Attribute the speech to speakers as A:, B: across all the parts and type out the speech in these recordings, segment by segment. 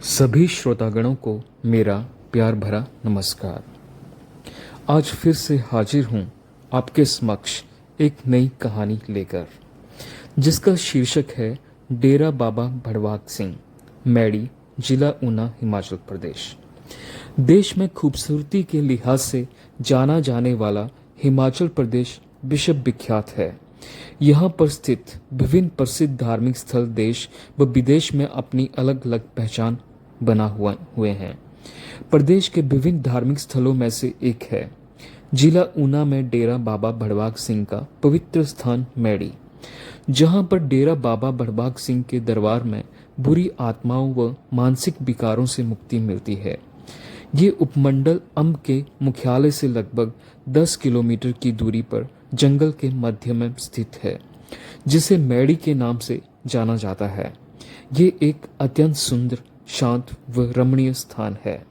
A: सभी श्रोतागणों को मेरा प्यार भरा नमस्कार। आज फिर से हाजिर हूँ आपके समक्ष एक नई कहानी लेकर, जिसका शीर्षक है डेरा बाबा भड़वाक सिंह, मैड़ी, जिला ऊना, हिमाचल प्रदेश। देश में खूबसूरती के लिहाज से जाना जाने वाला हिमाचल प्रदेश विश्व विख्यात है। यहाँ पर स्थित विभिन्न प्रसिद्ध धार्मिक स्थल देश व विदेश में अपनी अलग अलग पहचान बना हुए हैं। प्रदेश के विभिन्न धार्मिक स्थलों में से एक है जिला ऊना में डेरा बाबा भड़वाक सिंह का पवित्र स्थान मैड़ी, जहां पर डेरा बाबा भड़वाक सिंह के दरबार में बुरी आत्माओं व मानसिक विकारों से मुक्ति मिलती है। ये उपमंडल अम्ब के मुख्यालय से लगभग 10 किलोमीटर की दूरी पर जंगल के मध्य में स्थित है, जिसे मैड़ी के नाम से जाना जाता है। ये एक अत्यंत सुंदर, शांत व रमणीय स्थान है।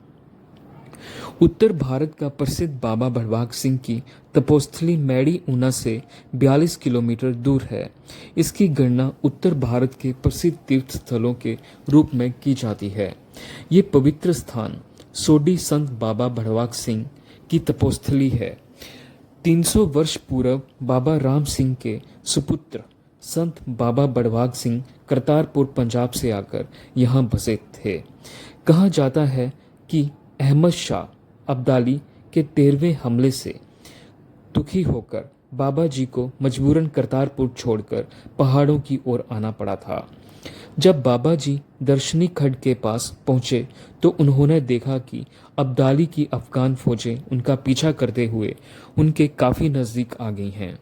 A: उत्तर भारत का प्रसिद्ध बाबा भड़वाक सिंह की तपोस्थली मैड़ी ऊना से 42 किलोमीटर दूर है। इसकी गणना उत्तर भारत के प्रसिद्ध तीर्थ स्थलों के रूप में की जाती है। ये पवित्र स्थान सोडी संत बाबा भड़वाक सिंह की तपोस्थली है। 300 वर्ष पूर्व बाबा राम सिंह के सुपुत्र संत बाबा भड़वाक सिंह करतारपुर पंजाब से आकर यहाँ बसे थे। कहा जाता है कि अहमद शाह अब्दाली के 13वें हमले से दुखी होकर बाबा जी को मजबूरन करतारपुर छोड़कर पहाड़ों की ओर आना पड़ा था। जब बाबा जी दर्शनी खड्ड के पास पहुंचे तो उन्होंने देखा कि अब्दाली की अफगान फौजें उनका पीछा करते हुए उनके काफी नजदीक आ गई हैं।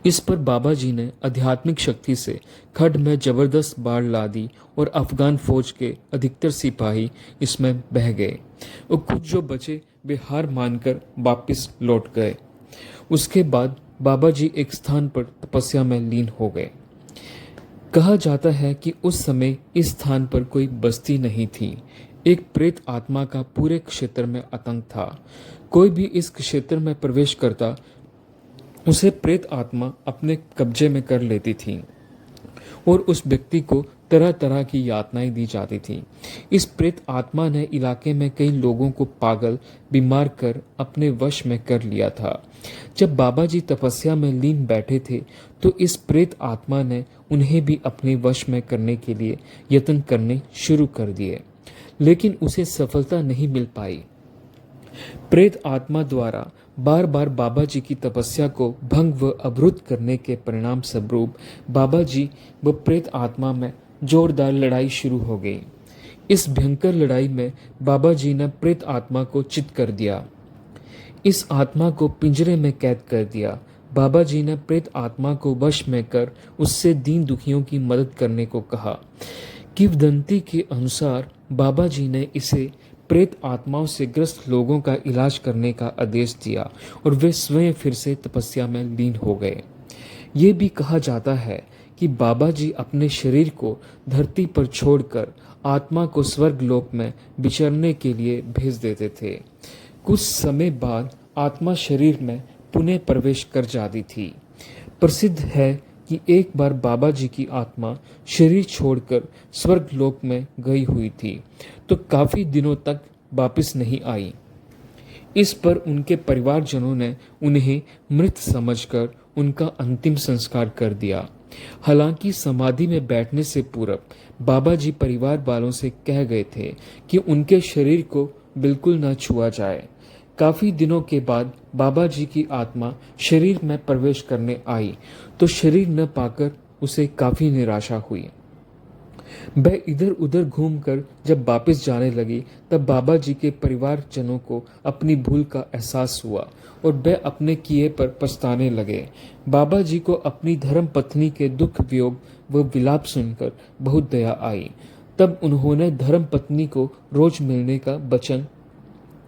A: इस पर बाबा जी ने आध्यात्मिक शक्ति से खड्ड में जबरदस्त बाढ़ ला दी और अफगान फौज के अधिकतर सिपाही इसमें बह गए और कुछ जो बचे वे हार मानकर वापस लौट गए। उसके बाद बाबा जी एक स्थान पर तपस्या में लीन हो गए। कहा जाता है कि उस समय इस स्थान पर कोई बस्ती नहीं थी। एक प्रेत आत्मा का पूरे क्षेत्र में आतंक था। कोई भी इस क्षेत्र में प्रवेश करता उसे प्रेत आत्मा अपने कब्जे में कर लेती थी और उस व्यक्ति को तरह तरह की यातनाएं दी जाती थी। इस प्रेत आत्मा ने इलाके में कई लोगों को पागल, बीमार कर अपने वश में कर लिया था। जब बाबा जी तपस्या में लीन बैठे थे तो इस प्रेत आत्मा ने उन्हें भी अपने वश में करने के लिए यत्न करने शुरू कर दिए, लेकिन उसे सफलता नहीं मिल पाई। प्रेत आत्मा द्वारा बार बार बाबा जी की तपस्या को भंग व अवरुद्ध करने के परिणाम स्वरूप बाबा जी व प्रेत आत्मा में जोरदार लड़ाई शुरू हो गई। इस भयंकर लड़ाई में बाबा जी ने प्रेत आत्मा को चित कर दिया। इस आत्मा को पिंजरे में कैद कर दिया। बाबा जी ने प्रेत आत्मा को वश में कर उससे दीन दुखियों की मदद करने को कहा। किंवदंती के अनुसार बाबा जी ने इसे प्रेत आत्माओं से ग्रस्त लोगों का इलाज करने का आदेश दिया और वे स्वयं फिर से तपस्या में लीन हो गए। ये भी कहा जाता है कि बाबा जी अपने शरीर को धरती पर छोड़कर आत्मा को स्वर्ग लोक में विचरने के लिए भेज देते थे। कुछ समय बाद आत्मा शरीर में पुनः प्रवेश कर जाती थी। प्रसिद्ध है कि एक बार बाबा जी की आत्मा शरीर छोड़कर स्वर्ग लोक में गई हुई थी तो काफी दिनों तक वापस नहीं आई। इस पर उनके परिवारजनों ने उन्हें मृत समझकर उनका अंतिम संस्कार कर दिया। हालांकि समाधि में बैठने से पूर्व बाबा जी परिवार वालों से कह गए थे कि उनके शरीर को बिल्कुल न छुआ जाए। काफी दिनों के बाद बाबा जी की आत्मा शरीर में प्रवेश करने आई तो शरीर न पाकर उसे काफी निराशा हुई। वह इधर उधर घूमकर जब वापस जाने लगी तब बाबा जी के परिवारजनों को अपनी भूल का एहसास हुआ और वह अपने किए पर पछताने लगे। बाबा जी को अपनी धर्म पत्नी के दुख वियोग व विलाप सुनकर बहुत दया आई। तब उन्होंने धर्म पत्नी को रोज मिलने का वचन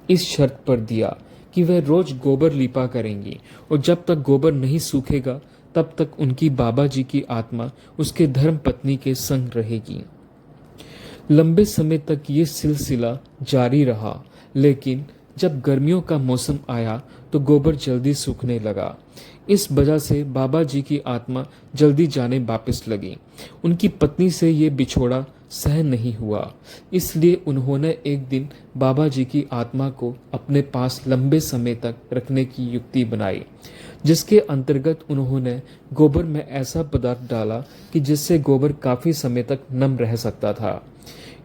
A: इस शर्त पर दिया कि वह रोज गोबर लीपा करेंगी और जब तक गोबर नहीं सूखेगा तब तक उनकी बाबा जी की आत्मा उसके धर्म पत्नी के संग रहेगी। लंबे समय तक ये सिलसिला जारी रहा, लेकिन जब गर्मियों का मौसम आया तो गोबर जल्दी सूखने लगा। इस वजह से बाबा जी की आत्मा जल्दी जाने वापस लगी। उनकी पत्नी से ये बिछोड़ा सहन नहीं हुआ। इसलिए उन्होंने एक दिन बाबा जी की आत्मा को अपने पास लंबे समय तक रखने की युक्ति बनाई, जिसके अंतर्गत उन्होंने गोबर में ऐसा पदार्थ डाला कि जिससे गोबर काफी समय तक नम रह सकता था।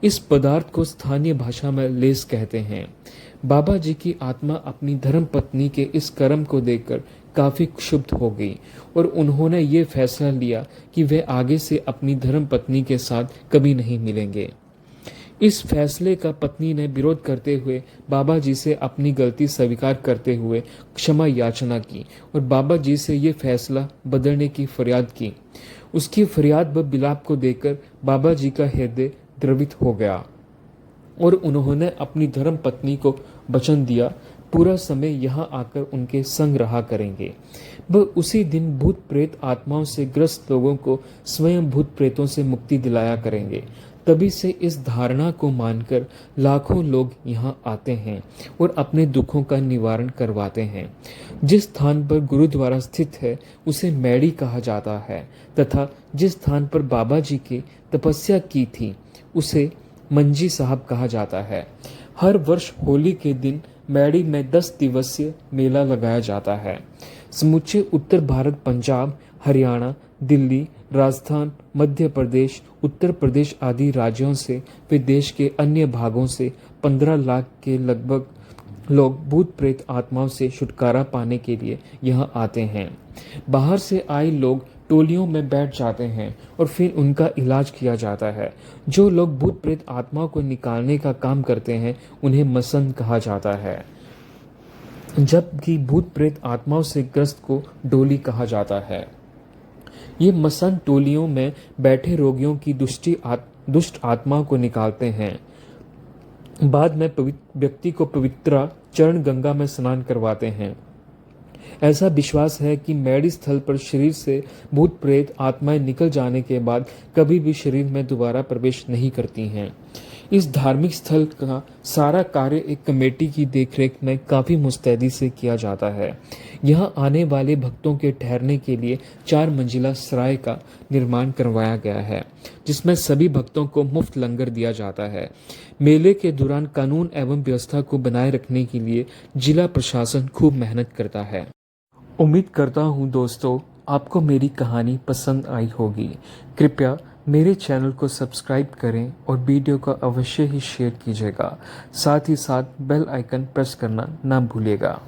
A: इस पदार्थ को स्थानीय भाषा में लेस कहते हैं। बाबा जी की आत्मा अपनी धर्म पत्नी के इस कर्म को देखकर काफी क्षुब्ध हो गई और उन्होंने ये फैसला लिया कि वे आगे से अपनी धर्म पत्नी के साथ कभी नहीं मिलेंगे। इस फैसले का पत्नी ने विरोध करते हुए बाबा जी से अपनी गलती स्वीकार करते हुए क्षमा याचना की और बाबा जी से ये फैसला बदलने की फरियाद की। उसकी फरियाद व विलाप को देखकर बाबा जी का हृदय द्रवित हो गया और उन्होंने अपनी धर्म पत्नी को वचन दिया पूरा समय यहाँ आकर उनके संग रहा करेंगे। वह उसी दिन भूत प्रेत आत्माओं से ग्रस्त लोगों को स्वयं भूत प्रेतों से मुक्ति दिलाया करेंगे। तभी से इस धारणा को मानकर लाखों लोग यहाँ आते हैं और अपने दुखों का निवारण करवाते हैं। जिस स्थान पर गुरुद्वारा स्थित है उसे मैड़ी कहा जाता है तथा जिस स्थान पर बाबा जी की तपस्या की थी उसे मंजी साहब कहा जाता है। हर वर्ष होली के दिन मैड़ी में 10 दिवसीय मेला लगाया जाता है। समूचे उत्तर भारत, पंजाब, हरियाणा, दिल्ली, राजस्थान, मध्य प्रदेश, उत्तर प्रदेश आदि राज्यों से व देश के अन्य भागों से 15 लाख के लगभग लोग भूत प्रेत आत्माओं से छुटकारा पाने के लिए यहाँ आते हैं। बाहर से आए लोग टोलियों में बैठ जाते हैं और फिर उनका इलाज किया जाता है। जो लोग भूत प्रेत आत्माओं को निकालने का काम करते हैं उन्हें मसंद कहा जाता है, जबकि भूत प्रेत आत्माओं से ग्रस्त को डोली कहा जाता है। ये मसंद टोलियों में बैठे रोगियों की दुष्ट आत्माओं को निकालते हैं। बाद में व्यक्ति को पवित्र चरण गंगा में स्नान करवाते हैं। ऐसा विश्वास है कि मैड़ी स्थल पर शरीर से भूत प्रेत आत्माएं निकल जाने के बाद कभी भी शरीर में दोबारा प्रवेश नहीं करती हैं। इस धार्मिक स्थल का सारा कार्य एक कमेटी की देखरेख में काफी मुस्तैदी से किया जाता है। यहाँ आने वाले भक्तों के ठहरने के लिए 4 मंजिला सराय का निर्माण करवाया गया है, जिसमें सभी भक्तों को मुफ्त लंगर दिया जाता है। मेले के दौरान कानून एवं व्यवस्था को बनाए रखने के लिए जिला प्रशासन खूब मेहनत करता है। उम्मीद करता हूँ दोस्तों आपको मेरी कहानी पसंद आई होगी। कृपया मेरे चैनल को सब्सक्राइब करें और वीडियो को अवश्य ही शेयर कीजिएगा। साथ ही साथ बेल आइकन प्रेस करना ना भूलिएगा।